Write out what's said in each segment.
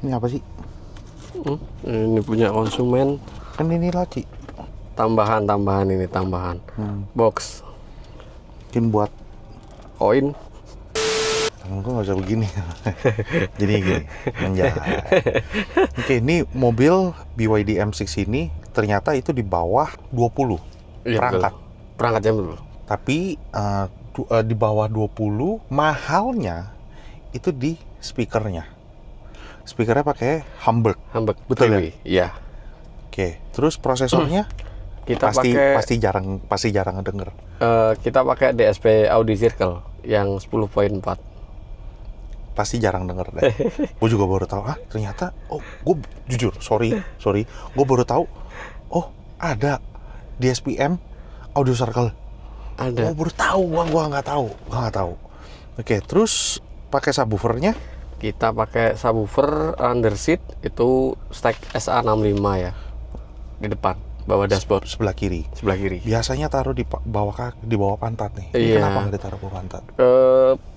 Ini apa sih? Ini punya konsumen. Kan ini laci. Tambahan ini tambahan. Box. Mungkin buat Koin. tangan gue nggak usah begini. Jadi gini, menjahit. Oke, ini mobil BYD M6 ini ternyata itu di bawah 20 perangkat. Perangkatnya betul. Tapi di bawah 20 mahalnya itu di speakernya. Speakernya pakai Hamburg. Betul ya? Iya. Oke, terus prosesornya Kita pasti jarang ngedenger. kita pakai DSP Audi Circle yang 10.4. Pasti jarang denger deh. Gue juga baru tahu. Ternyata, gue jujur, sorry, gue baru tahu. Oh, ada DSPM Audio Circle. Ada. Gue baru tahu, gue nggak tahu. Oke, terus pakai subwoofernya? Kita pakai subwoofer underseat itu stack SA65 ya. Di depan, bawah dashboard Sebelah kiri. Biasanya taruh di bawah pantat nih. Ini Iya. kenapa nggak ditaruh bawah pantat?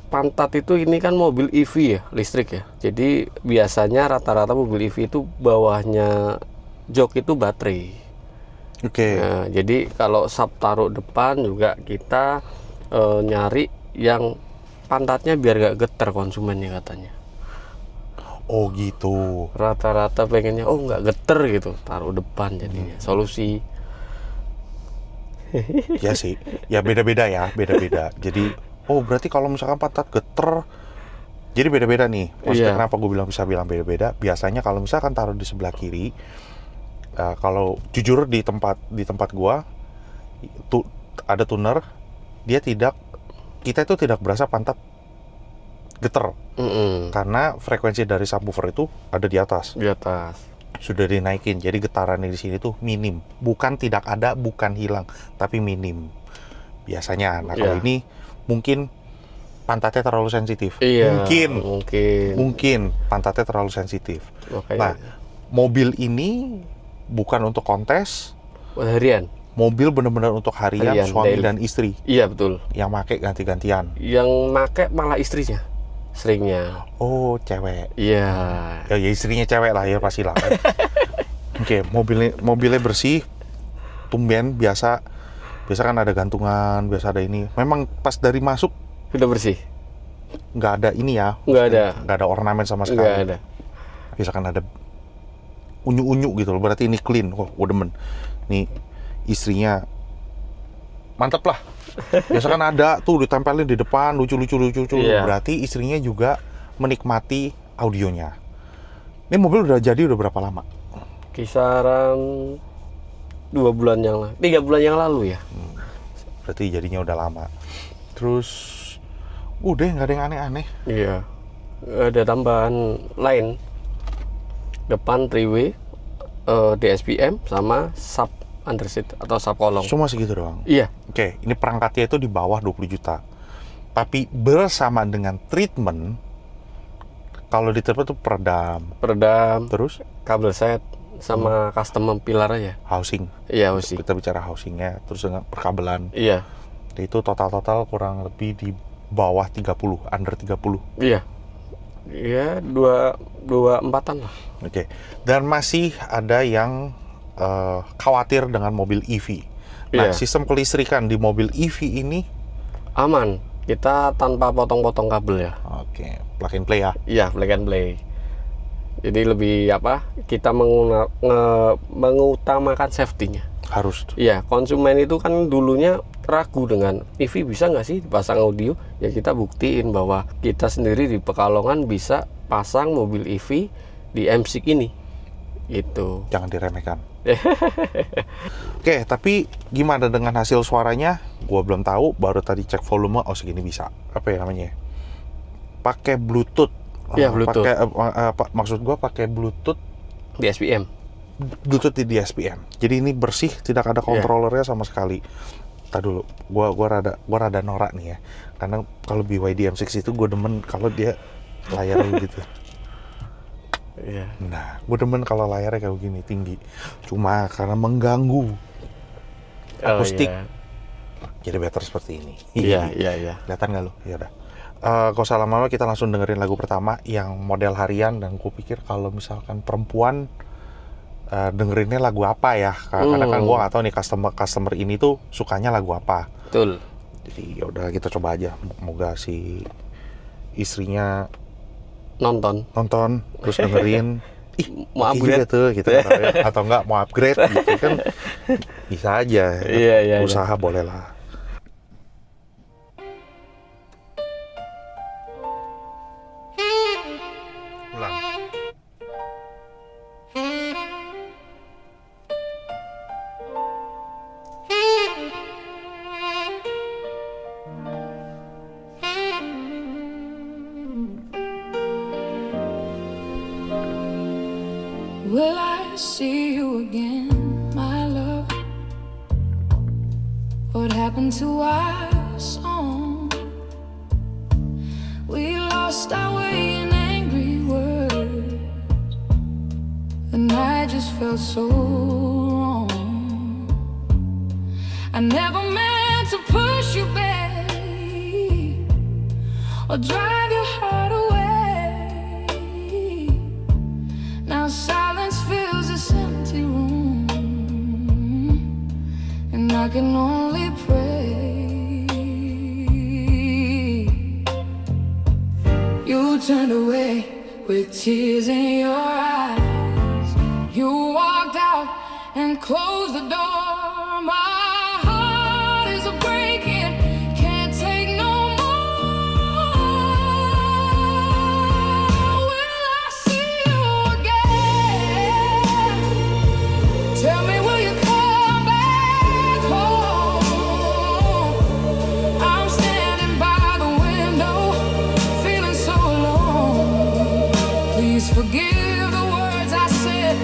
Pantat itu ini kan mobil EV ya, listrik ya. Jadi biasanya rata-rata mobil EV itu bawahnya jok itu baterai. Oke. Nah, jadi kalau sub taruh depan juga kita nyari yang pantatnya biar gak getar konsumennya katanya. Oh gitu. Rata-rata pengennya nggak getar gitu, taruh depan jadinya. Solusi. Ya sih, ya beda-beda. Jadi, berarti kalau misalkan pantat geter, jadi beda-beda nih. Maksudnya kenapa gue bisa bilang beda-beda? Biasanya kalau misalkan taruh di sebelah kiri, kalau jujur di tempat gua ada tuner, kita itu tidak berasa pantat geter, karena frekuensi dari subwoofer itu ada di atas. Sudah dinaikin, jadi getarannya di sini tuh minim. Bukan tidak ada, bukan hilang, tapi minim biasanya. Nah kalau ini mungkin pantatnya terlalu sensitif. Mungkin pantatnya terlalu sensitif. Nah, mobil ini bukan untuk kontes. Harian. Mobil benar-benar untuk harian suami dan istri. Iya betul. Yang make ganti-gantian. Yang make malah istrinya. Seringnya. Oh, cewek. Iya. Ya istrinya cewek lah ya pasti lah. Oke, mobilnya bersih. Tumben biasa kan ada gantungan, biasa ada ini. Memang pas dari masuk sudah bersih. Nggak ada ini ya. Nggak ada ornamen sama sekali. Nggak ada. Biasa kan ada unyu-unyu gitu loh. Berarti ini clean. Gue demen. Nih istrinya mantep lah. Biasa kan ada tuh ditempelin di depan lucu-lucu. Berarti istrinya juga menikmati audionya. Ini mobil udah jadi udah berapa lama? Kisaran 3 bulan yang lalu ya. Berarti jadinya udah lama. Terus udah nggak ada yang aneh-aneh. Iya. Ada tambahan lain. Depan 3-way, DSPM sama sub underseat atau sub kolong. Cuma segitu doang? Iya. Oke, ini perangkatnya itu di bawah 20 juta. Tapi bersama dengan treatment, kalau di treatment itu peredam, terus kabel set sama custom pilar aja. Housing. Iya, housing. Kita bicara housingnya, terus dengan perkabelan. Iya. Itu total kurang lebih di bawah 30, under 30. Iya. Iya, 24-an lah. Oke. Dan masih ada yang khawatir dengan mobil EV. Nah, sistem kelistrikan di mobil EV ini aman. Kita tanpa potong-potong kabel ya. Oke, plug and play ya? Iya, plug and play. Jadi lebih kita mengutamakan safety-nya. Harus. Iya, konsumen itu kan dulunya ragu dengan EV bisa nggak sih dipasang audio. Ya kita buktiin bahwa kita sendiri di Pekalongan bisa pasang mobil EV di M6 ini. Itu. Jangan diremehkan. Oke, tapi gimana dengan hasil suaranya? Gua belum tahu, baru tadi cek volume, segini bisa. Apa ya namanya? Pakai Bluetooth. Iya, Bluetooth. Maksud gua pakai Bluetooth DSPM. Bluetooth di DSPM. Jadi ini bersih, tidak ada controllernya sama sekali. Tadi dulu, gua rada norak nih ya. Karena kalau BYD M6 itu gua demen kalau dia layarnya gitu. Iya. Nah, gue demen kalau layarnya kayak begini tinggi. Cuma karena mengganggu akustik, jadi better seperti ini. Iya. Kelihatan nggak lo? Ya udah. Gak usah lama-lama, kita langsung dengerin lagu pertama yang model harian. Dan gue pikir kalau misalkan perempuan dengerinnya lagu apa ya, karena kan gue nggak tahu nih customer ini tuh sukanya lagu apa. Betul. Jadi yaudah kita coba aja, moga si istrinya Nonton terus dengerin. mau Oke upgrade juga tuh gitu, atau enggak mau upgrade gitu kan, bisa aja. Iya. Usaha boleh lah. Ulang. Will I see you again, my love? What happened to our song? We lost our way in angry words, and I just felt so wrong. I never meant to push you, babe, or drive your heart away. Now silence fills this empty room, and I can only pray. You turned away with tears in your eyes. You walked out and closed the door. My heart is breaking, can't take no more. Will I see you again? Tell me, will you come back home? I'm standing by the window, feeling so alone. Please forgive the words I said,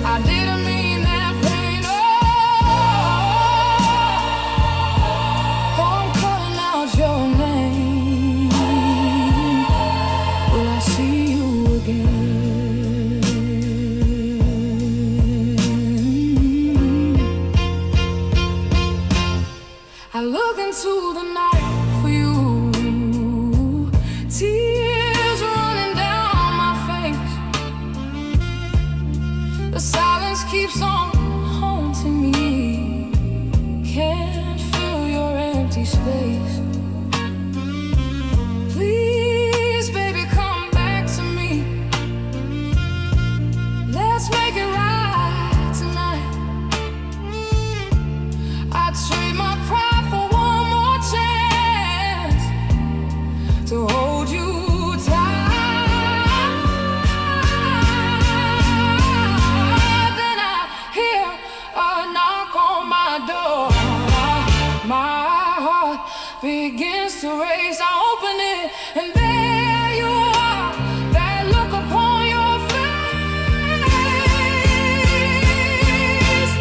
I didn't mean that plain. Oh, I'm calling out your name. Will I see you again? I look into the night for you, tears running down my face. The silence keeps on haunting me, can't fill your empty space. Please, baby, come back to me. Let's make it right tonight. I'd trade my pride for one more chance to hold you tight. Then I hear a knock on my door. My heart begins to race. I open it, and there you are. That look upon your face.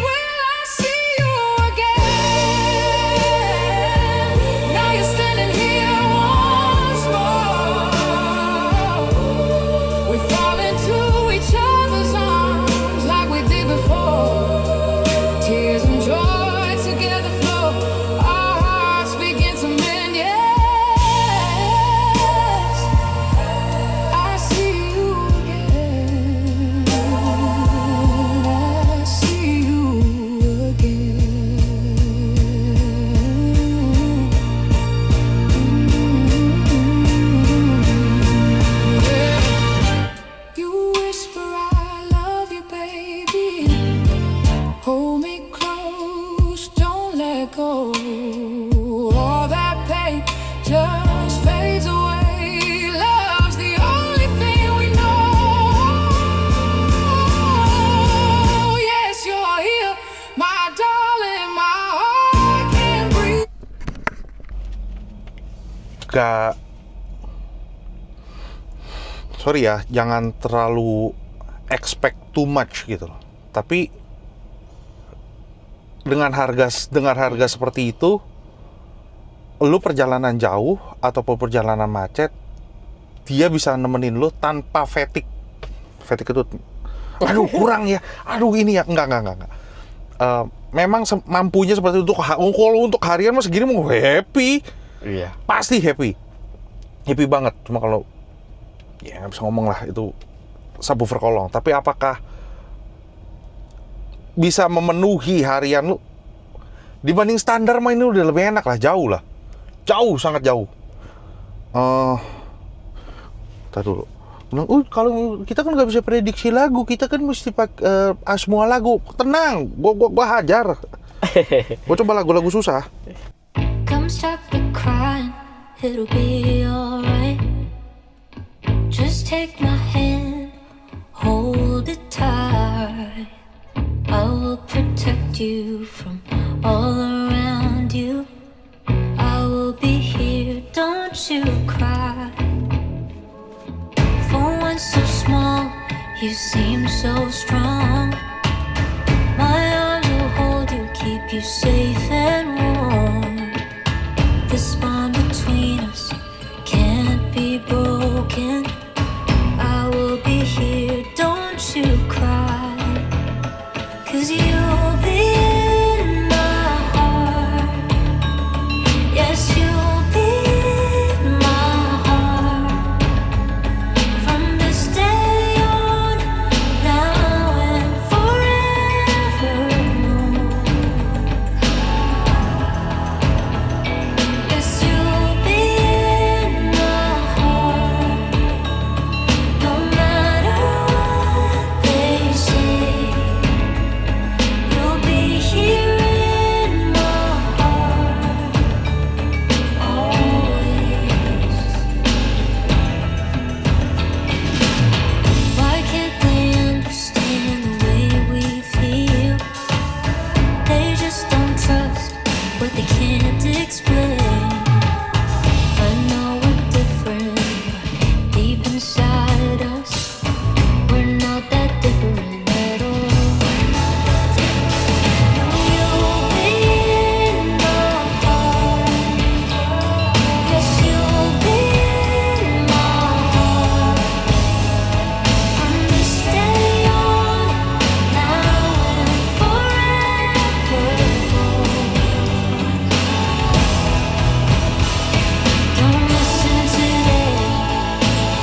Will I see you again? Now you're standing here once more. We fall into each other's arms like we did before. Tears and joy together flow. Our hearts begin to mend. Yes, I see you again. I see you again. You whisper I love you, baby. Hold me close, don't let go. All that pain just fades away. Love's the only thing we know. Yes, you're here, my darling. My heart can't breathe. Gak, sorry ya, jangan terlalu expect too much gitu loh. Tapi dengan harga seperti itu, lu perjalanan jauh ataupun perjalanan macet, dia bisa nemenin lu tanpa fatigue. Fatigue itu, aduh kurang ya, aduh ini ya, enggak. Memang mampunya seperti itu. Kalau untuk harian mas segini mau happy, Iya. pasti happy. happy banget. Cuma kalau ya nggak bisa ngomong lah itu subwoofer kolong. Tapi apakah bisa memenuhi harian lu? Dibanding standar mah ini udah lebih enak lah, jauh, sangat jauh. Tar dulu. Bilang, kalau kita kan nggak bisa prediksi lagu, kita kan mesti pakai semua lagu. Tenang, gua hajar. Gua coba lagu-lagu susah. Come stop the crying, it'll be alright. Just take my hand, hold it tight. I will protect you from all around you. I will be here, don't you cry. For one so small, you seem so strong. My arms will hold you, keep you safe and warm. This bond between us can't be broken. I will be here, don't you cry. 'Cause you'll be in my heart. Yes, you'll be in my heart. From this day on, now and forevermore. Yes, you'll be in my heart. No matter what they say, you'll be here in my heart always. Why can't they understand the way we feel? They just don't trust what they can't explain. I know we're different, but deep inside us, we're not that different at all. You'll be in my heart. Yes, you'll be in my heart. From this day on, now and forevermore. Don't listen to them,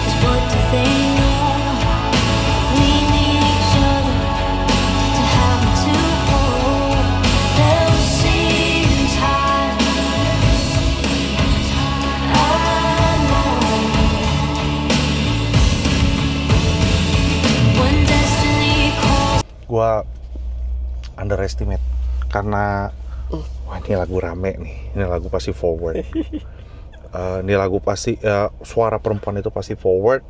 'cause what do they know? We need each other to have and to hold. They'll see in time. I know when destiny calls. Gua underestimate karena wah ini lagu rame nih, ini lagu pasti forward. Ini lagu pasti suara perempuan itu pasti forward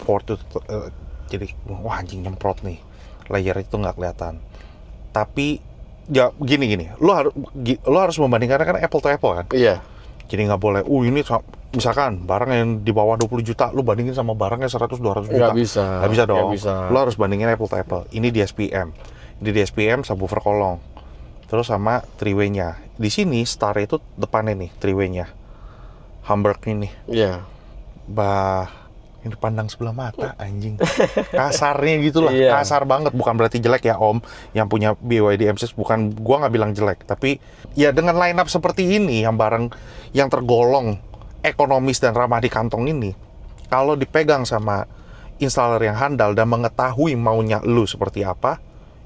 itu jadi wah anjing nyemprot nih, layar itu nggak kelihatan. Tapi ya gini, lu harus membandingkan kan apple to apple kan. Iya. Jadi nggak boleh, ini misalkan barang yang di bawah 20 juta, lu bandingin sama barangnya 100-200 juta. Nggak bisa. Nggak bisa dong. Nggak bisa. Lu harus bandingin apple to apple. Ini di SPM subwoofer kolong. Terus sama three-way-nya. Di sini Star itu depannya nih, three-way-nya. Hamburg ini. Iya. Ini pandang sebelah mata anjing. Kasarnya gitu lah, Iya. kasar banget. Bukan berarti jelek ya Om, yang punya BYD M6, bukan, gua nggak bilang jelek. Tapi ya dengan line up seperti ini, yang barang yang tergolong ekonomis dan ramah di kantong ini, kalau dipegang sama installer yang handal dan mengetahui maunya lu seperti apa,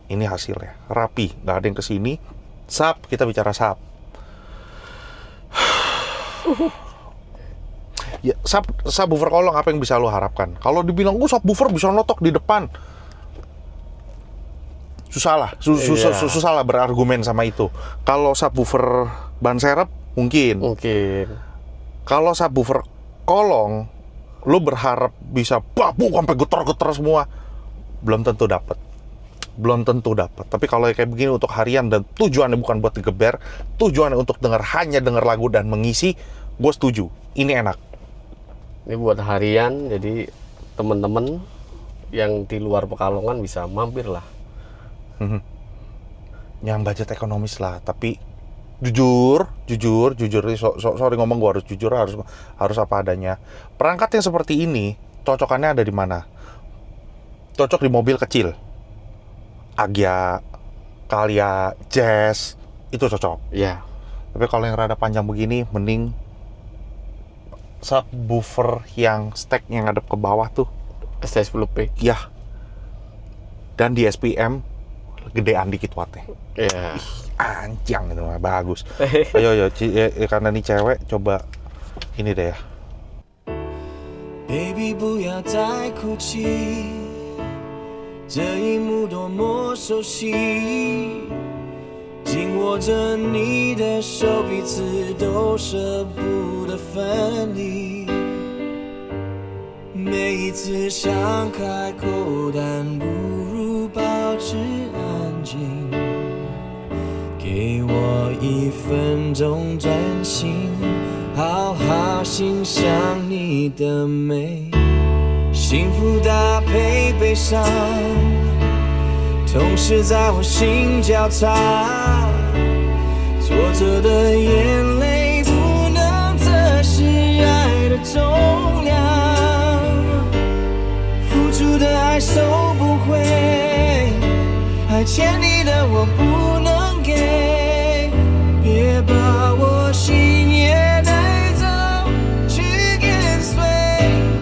ini hasilnya rapi, nggak ada yang kesini. Sub, kita bicara sub. Ya, subwoofer kolong apa yang bisa lo harapkan? Kalau dibilang, subwoofer bisa notok di depan, susah lah berargumen sama itu. Kalau subwoofer ban serep mungkin. Kalau subwoofer kolong, lo berharap bisa babu sampai getar-getar semua, belum tentu dapat. Tapi kalau kayak begini untuk harian dan tujuannya bukan buat digeber, tujuannya untuk hanya dengar lagu dan mengisi, gue setuju. Ini enak. Ini buat harian, jadi teman-teman yang di luar Pekalongan bisa mampir lah. Yang budget ekonomis lah, tapi jujur, sorry ngomong, gue harus jujur, harus apa adanya. Perangkat yang seperti ini, cocokannya ada di mana? Cocok di mobil kecil, Agya, Calya, Jazz, itu cocok. Iya. Tapi kalau yang rada panjang begini, mending subwoofer yang stack yang ngadep ke bawah tuh. ST10P. Ya. Dan di SPM gedean dikit wattnya. Ya. Anjang itu mah bagus. Ayo karena ini cewek coba ini deh ya. Baby 不要再哭泣，这一幕多么熟悉，紧握着你的手，彼此都舍不得分离。每一次想开口，但不如保持安静。给我1分钟专心，好好欣赏你的美。幸福搭配悲伤，同时在我心交叉。挫折的眼泪不能测试爱的重量，付出的爱收不回，还欠你的我不能给，别把我心也带走，去跟随。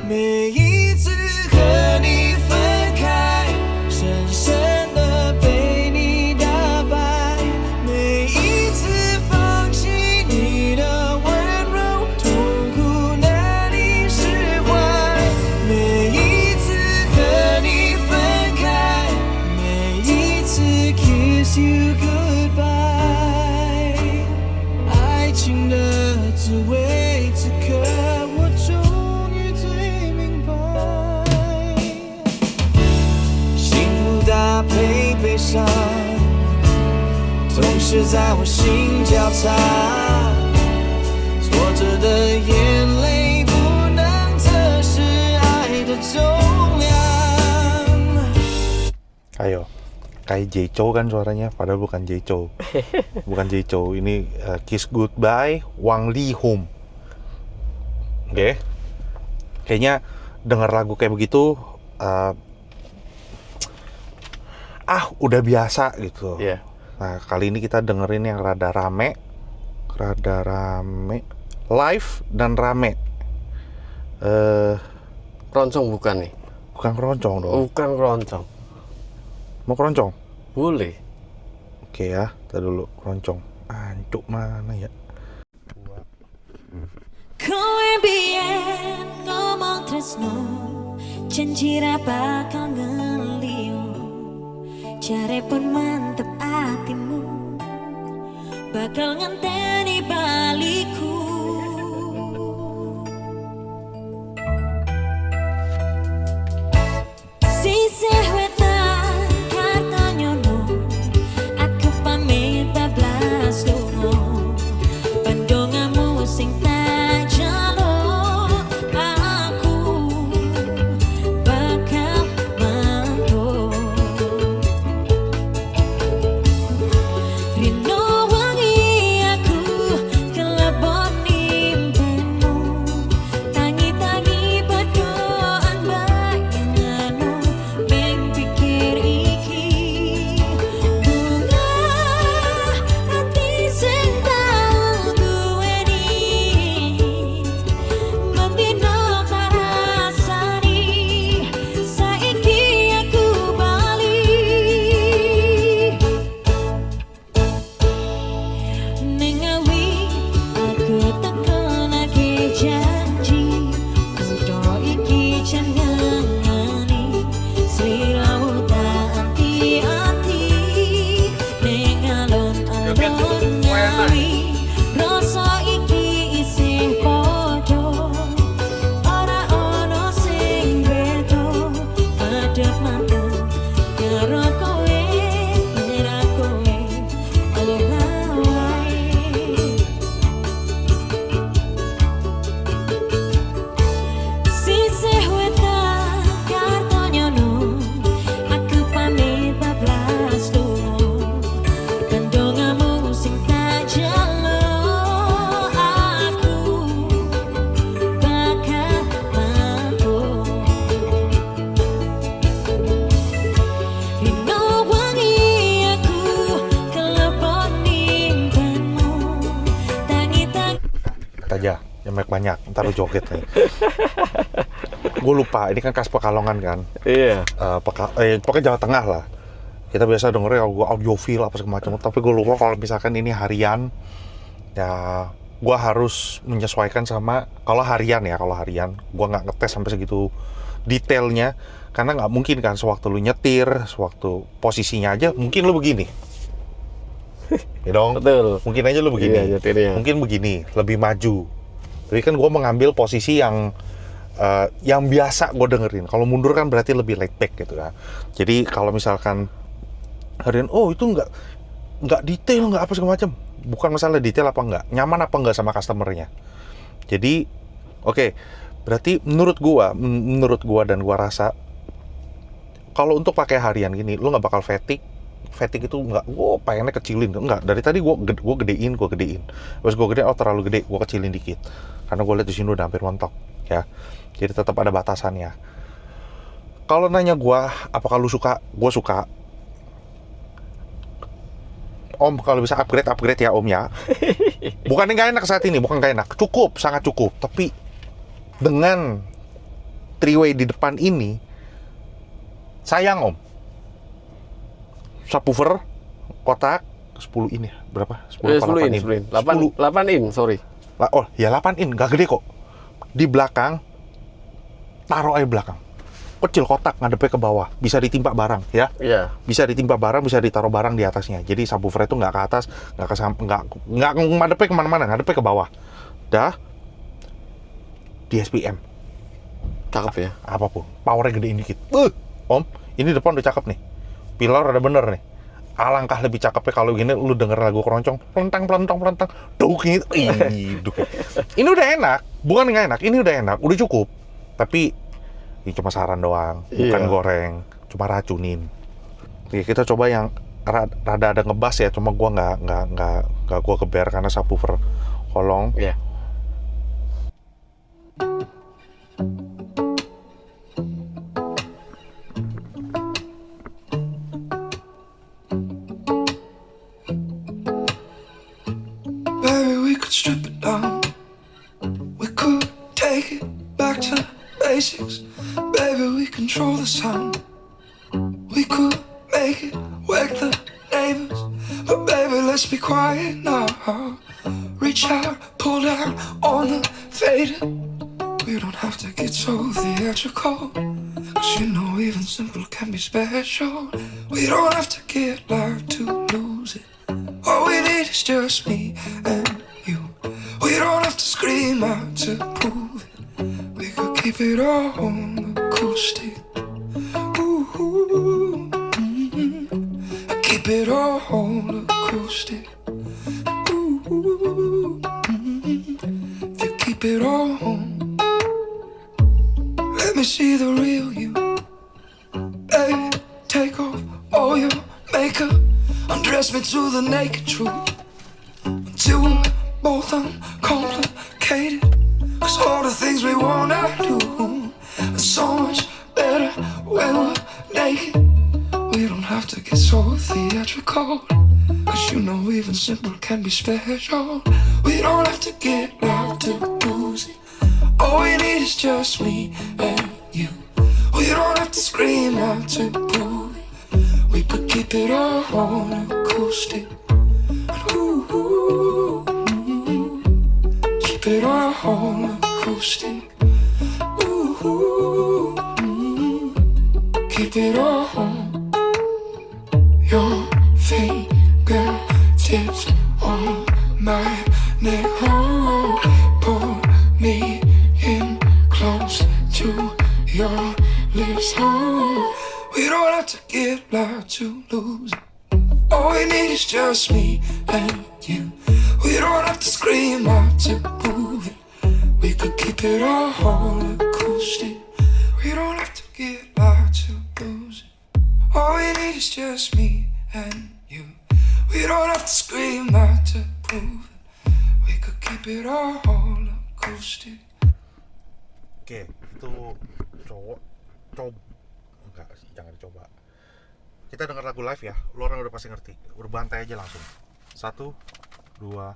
每一次和你分开，深深的被你打败，每一次放弃你的温柔，痛苦难以释怀。每一次和你分开，每一次 kiss you goodbye。爱情的滋味，此刻我终于最明白。幸福搭配悲伤，同时在我心交叉。挫折的眼泪不能测试爱的重量。 Ayo. Kayak Jaicho kan suaranya, padahal bukan Jaicho. Bukan Jaicho, ini Kiss Goodbye, Wang Li Hum. Oke. Kayaknya dengar lagu kayak begitu udah biasa gitu. Iya. Nah, kali ini kita dengerin yang rada rame, live dan rame. Keroncong bukan nih? Bukan keroncong dong. Bukan keroncong. Mau keroncong? Boleh. Oke ya, kita dulu keroncong. Ancuk mana ya? Kowe biyen ngomong tresno, janji ra bakal ngeliyo. Jare pun mantep atimu, bakal ngenteni baliku. Sisih wetan Kartonyono, aku pamit bablas lunga. Pandongamu sing tak jaluk, aku bakal mantuk. Rino wengi aku kelebon nimpenmu, tangi-tangi berdoaan bayanganmu, minggu banyak, ntar lu joget nih. Gue lupa, ini kan khas Pekalongan kan. Iya. Pokoknya Jawa Tengah lah. Kita biasa dengernya gue audiofil apa segala macam, tapi gue lupa kalau misalkan ini harian, ya gue harus menyesuaikan sama, kalau harian gue nggak ngetes sampai segitu detailnya, karena nggak mungkin kan sewaktu lu nyetir, sewaktu posisinya aja mungkin lu begini. Ya dong. Betul. Mungkin aja lu begini. Iya, nyetirnya. Mungkin begini, lebih maju. Tapi kan gue mengambil posisi yang biasa gue dengerin. Kalau mundur kan berarti lebih laid back gitu kan. Jadi kalau misalkan harian, oh itu nggak detail, nggak apa segala macam. Bukan masalah detail apa nggak, nyaman apa nggak sama customernya. Jadi, oke, berarti menurut gua dan gua rasa kalau untuk pakai harian gini, lu nggak bakal fatigue itu nggak, gua pengennya kecilin, enggak. Dari tadi gua gedein. Pas gua gedein, oh terlalu gede, gua kecilin dikit. Karena gua lihat di sini udah hampir mentok, ya. Jadi tetap ada batasannya. Kalau nanya gua, apakah lu suka? Gua suka. Om, kalau bisa upgrade ya Om ya. Bukan nggak enak saat ini, bukan nggak enak. Cukup, sangat cukup. Tapi dengan 3-way di depan ini, sayang Om. Subwoofer, kotak, 10 in ya? Berapa? 10 apa 8 in? 8 in, sorry. Oh, ya 8 in, nggak gede kok. Di belakang, taruh aja belakang. Kecil, kotak, ngadepnya ke bawah. Bisa ditimpa barang, ya? Iya. Bisa ditimpa barang, bisa ditaruh barang di atasnya. Jadi subwoofer itu nggak ke atas, nggak ngadepnya kemana-mana, ngadepnya ke bawah. Dah, di SPM. Cakep ya. Apapun, powernya gedein dikit. Om, ini depan udah cakep nih. Pilar udah bener nih. Alangkah lebih cakepnya kalau gini lu denger lagu keroncong, pelentang, duk gitu. Ini udah enak, bukan nggak enak, ini udah enak, udah cukup. Tapi ini cuma saran doang, bukan Iya. goreng, cuma racunin. Oke, kita coba yang rada ada ngebas ya, cuma gua nggak gua keber karena subwoofer kolong. Iya. Baby, we could strip it down. We could take it back to basics. Baby, we control the sound. We could make it wake the neighbors. But baby, let's be quiet now. Reach out, pull down on the fader. We don't have to get so theatrical. Cause you know even simple can be special. We don't have to get loud to lose it. All we need is just me and you. We don't have to scream out to prove it. We could keep it all on acoustic. Ooh, keep it all on acoustic. Ooh, if you keep it all on, let me see the real you. Baby, take off all your makeup. Undress me to the naked truth until we're both uncomplicated. Cause all the things we wanna do are so much better when we're naked. We don't have to get so theatrical. Cause you know even simple can be special. We don't have to get loud to lose it. All we need is just me and you. We don't have to scream out to prove it. We could keep it all on acoustic. Ooh, keep it all on acoustic. Ooh, keep it all on. Your fingertips on my neck. Oh, pull me in close to your lips. Oh, we don't have to get loud to lose it. All we need is just me and you. We don't have to scream out to prove it. We could keep it all acoustic. We don't have to get loud to lose it. All we need is just me and you. We don't have to scream out to prove it. We could keep it all acoustic. Oke, itu coba enggak sih, jangan dicoba. Kita denger lagu live ya, lu orang udah pasti ngerti. Udah bantai aja langsung. 1, 2.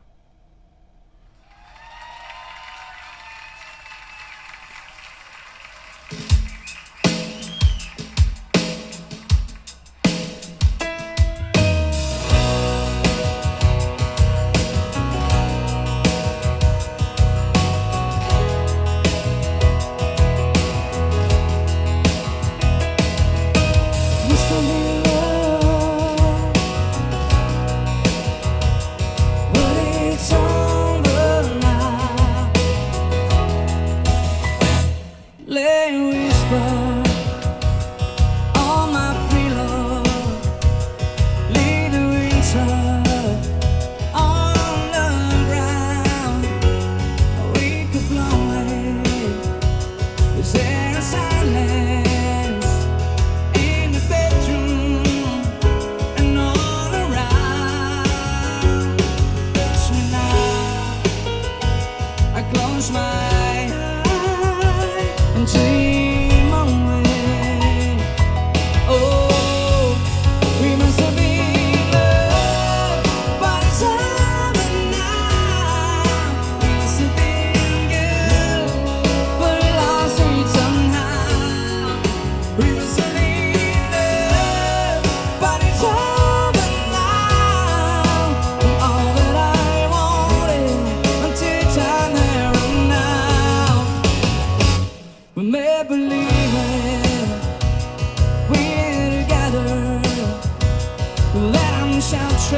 想吹。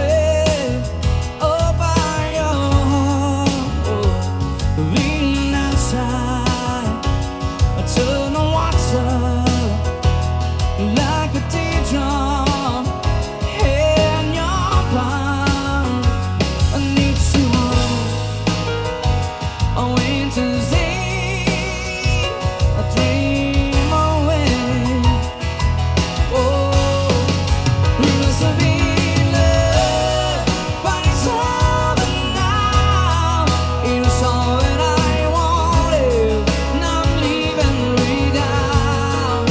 Oh, by your lean outside, turn the water like a teardrop in your palm. I need to a winter's eve, a dream away. Oh, we must have been love, but it's over now. It was all that I wanted, now I'm leaving without.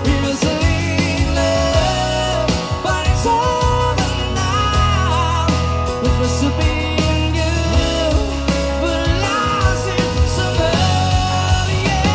We must have been love, but it's over now. It must have been you, but lost in summer, yeah.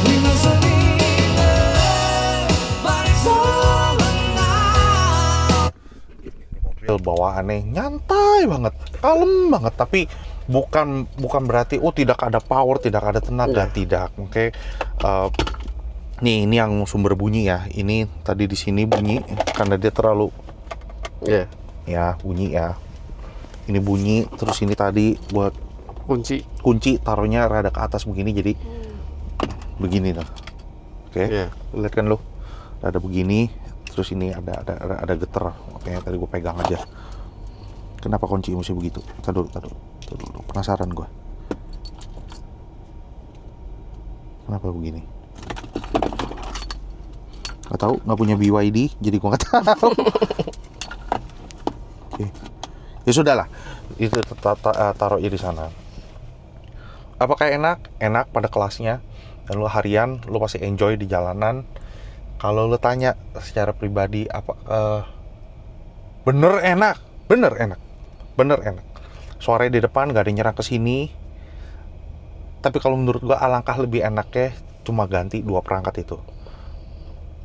We must have been love, but it's over now. Mobil bawaannya nyantai banget, kalem banget, tapi bukan berarti tidak ada power, tidak ada tenaga, tidak. Oke. Nih ini yang sumber bunyi ya. Ini tadi di sini bunyi karena dia terlalu Ya, ya bunyi ya. Ini bunyi, terus ini tadi buat kunci taruhnya rada ke atas begini, jadi begini dah. Oke. Iya. Lihat kan lo, ada begini, terus ini ada getar. Oke, tadi gue pegang aja. Kenapa kunci mesti begitu? Tadi dulu. Penasaran gue. Kenapa begini? Gak tahu, nggak punya BYD, jadi gue nggak tahu. Oke. Ya sudahlah, itu taruh di sana. Apakah enak? Enak pada kelasnya. Dan lo harian, lo pasti enjoy di jalanan. Kalau lo tanya secara pribadi, bener enak. Suaranya di depan gak ada yang nyerang ke sini. Tapi kalau menurut gua alangkah lebih enaknya cuma ganti 2 perangkat itu.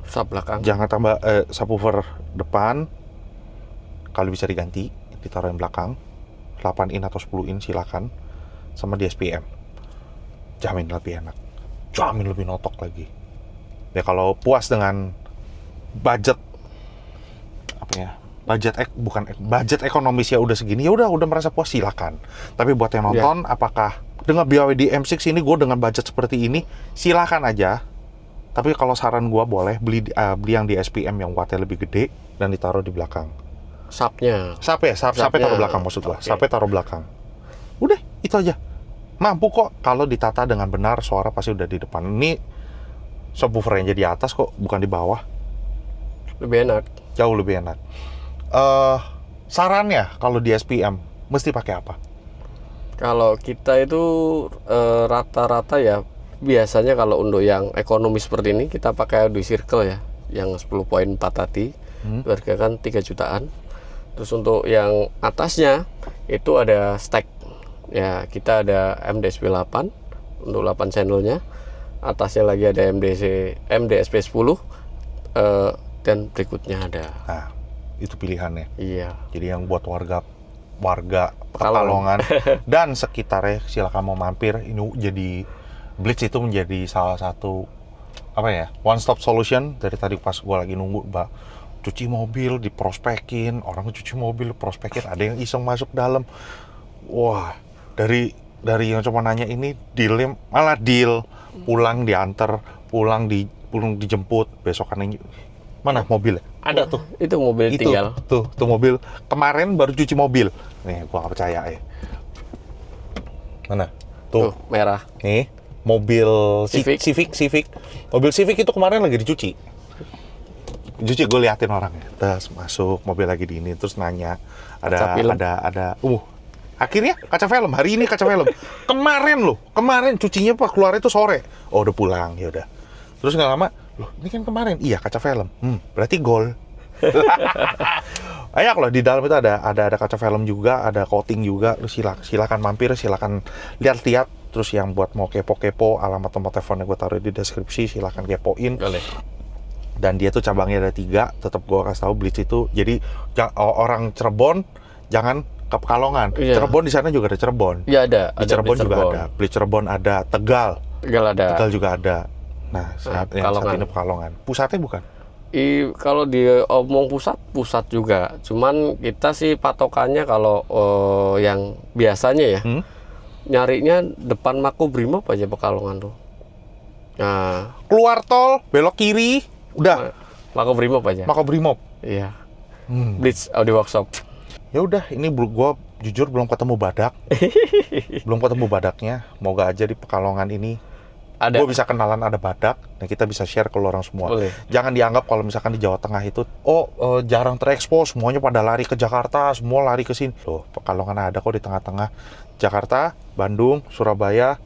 sub belakang. Jangan tambah subwoofer depan. Kalau bisa diganti, ditaruh yang belakang. 8 in atau 10 in silakan. Sama DSPM. Jamin lebih enak. Jamin lebih notok lagi. Ya kalau puas dengan budget apa ya? Budget ekonomis ya udah segini, ya udah merasa puas silakan. Tapi buat yang nonton, apakah dengan BYD M6 ini gue dengan budget seperti ini, silakan aja. Tapi kalau saran gue boleh beli yang di SPM yang wattnya lebih gede dan ditaruh di belakang. Subnya. Sampai taruh belakang maksud gue. Okay. Sampai taruh belakang. Udah, itu aja. Mampu kok kalau ditata dengan benar, suara pasti udah di depan. Ini subwoofernya jadi atas kok, bukan di bawah. Lebih enak. Jauh lebih enak. Sarannya kalau di SPM mesti pakai apa? Kalau kita itu rata-rata ya biasanya kalau untuk yang ekonomi seperti ini kita pakai audio circle ya, yang 10.4 tadi, harga kan 3 jutaan. Terus untuk yang atasnya itu ada stack. Ya, kita ada MDSP 8 untuk 8 channelnya. Atasnya lagi ada MDSP 10 dan berikutnya ada. Nah, itu pilihannya. Iya. Jadi yang buat warga Pekalongan dan sekitarnya silakan mau mampir. Ini jadi Blitz itu menjadi salah satu apa ya, one stop solution. Dari tadi pas gue lagi nunggu Mbak cuci mobil diprospekin, orang cuci mobil prospekin, ada yang iseng masuk dalam. Wah, dari yang cuma nanya ini dealnya malah deal, pulang diantar, pulang dijemput, besokan mana mobilnya? Ada tuh. Itu mobil Itu tinggal. tuh mobil kemarin baru cuci mobil. Nih, gua gak percaya ya. Mana? Tuh. Merah. Nih, mobil Civic. Mobil Civic itu kemarin lagi dicuci. Gue liatin orangnya. Terus masuk mobil lagi di ini, terus nanya ada akhirnya kaca film. Hari ini kaca film. Kemarin cucinya pas keluar itu sore. Oh, udah pulang, ya udah. Terus nggak lama, loh ini kan kemarin. Iya, kaca film. Berarti gol. Ayo kalau di dalam itu ada kaca film juga, ada coating juga. Lu silakan mampir, silakan lihat-lihat. Terus yang buat mau kepo-kepo, alamat nomor teleponnya gue taruh di deskripsi, silahkan kepoin. Boleh. Dan dia tuh cabangnya ada 3, tetap gue kasih tahu Blitz itu. Jadi orang Cirebon jangan ke Pekalongan. Iya. Cirebon di sana juga ada Cirebon. Ya ada. Di Cirebon juga ada. Blitz Cirebon ada, Tegal ada. Tegal juga ada. Nah, saat Pekalongan. ini Pekalongan. Pusatnya bukan? Kalau diomong pusat juga. Cuman kita sih patokannya kalau yang biasanya ya, nyarinya depan Makobrimob aja Pekalongan tuh. Nah, Keluar tol, belok kiri, udah Makobrimob aja. Makobrimob. Iya. Blitz Audio Workshop. Ya udah, ini gue jujur belum ketemu badak. Belum ketemu badaknya. Moga aja di Pekalongan ini Ada. gue bisa kenalan ada badak, dan kita bisa share ke lu orang semua. Boleh. Jangan dianggap kalau misalkan di Jawa Tengah itu jarang terekspos, semuanya pada lari ke Jakarta, semua lari ke sini. Loh, Pekalongan ada kok di tengah-tengah. Jakarta, Bandung, Surabaya,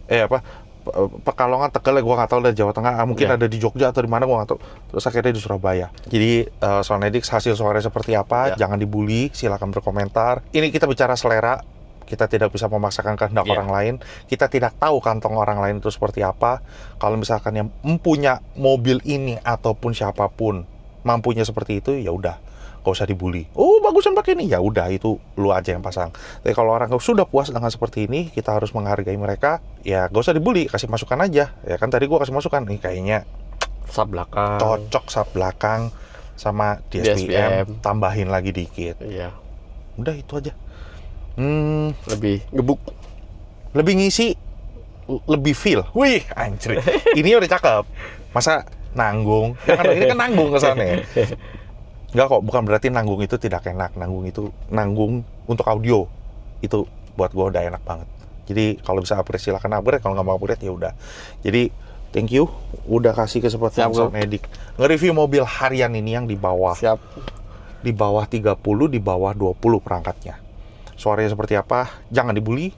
Pekalongan, Tegal, gue nggak tahu dari Jawa Tengah, mungkin Ya. ada di Jogja atau di mana gue nggak tahu. Terus akhirnya di Surabaya. Jadi Sonedix hasil suaranya seperti apa? Ya. Jangan dibully, silakan berkomentar. Ini kita bicara selera. Kita tidak bisa memaksakan kehendak Ya. orang lain. Kita tidak tahu kantong orang lain itu seperti apa. Kalau misalkan yang mempunyai mobil ini ataupun siapapun mampunya seperti itu, ya udah, gak usah dibully. Oh, bagusan pakai ini, ya udah, itu lu aja yang pasang. Tapi kalau orang sudah puas dengan seperti ini, kita harus menghargai mereka. Ya gak usah dibully, kasih masukan aja. Ya kan tadi gua kasih masukan, nih kayaknya Sap belakang. cocok sap belakang sama DSPM, tambahin lagi dikit. Iya. Udah itu aja. Lebih gebuk. Lebih ngisi, lebih feel. Wih, anjir. Ini udah cakep. Masa nanggung? Ya kan, ini kan nanggung kesannya. Enggak kok, bukan berarti nanggung itu tidak enak. Nanggung untuk audio. Itu buat gue udah enak banget. Jadi kalau bisa upgrade silakan upgrade, kalau nggak mau upgrade ya udah. Jadi thank you udah kasih kesempatan Siap, Sonedix nge-review mobil harian ini yang di bawah. Siap. Di bawah 30, di bawah 20 perangkatnya. Suaranya seperti apa? Jangan dibully.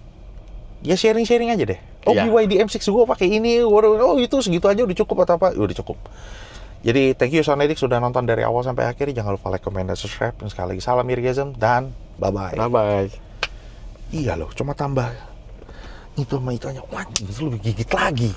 Ya sharing-sharing aja deh. Oh, Iya. BYD M6 gue pakai ini. Oh, itu segitu aja udah cukup atau apa? Udah cukup. Jadi thank you Sonedix sudah nonton dari awal sampai akhir. Jangan lupa like, comment, dan subscribe. Dan sekali lagi salam Irgasm dan bye-bye. Bye-bye. Iya loh, cuma tambah itu sama itu aja. Wah, itu lebih gigit lagi.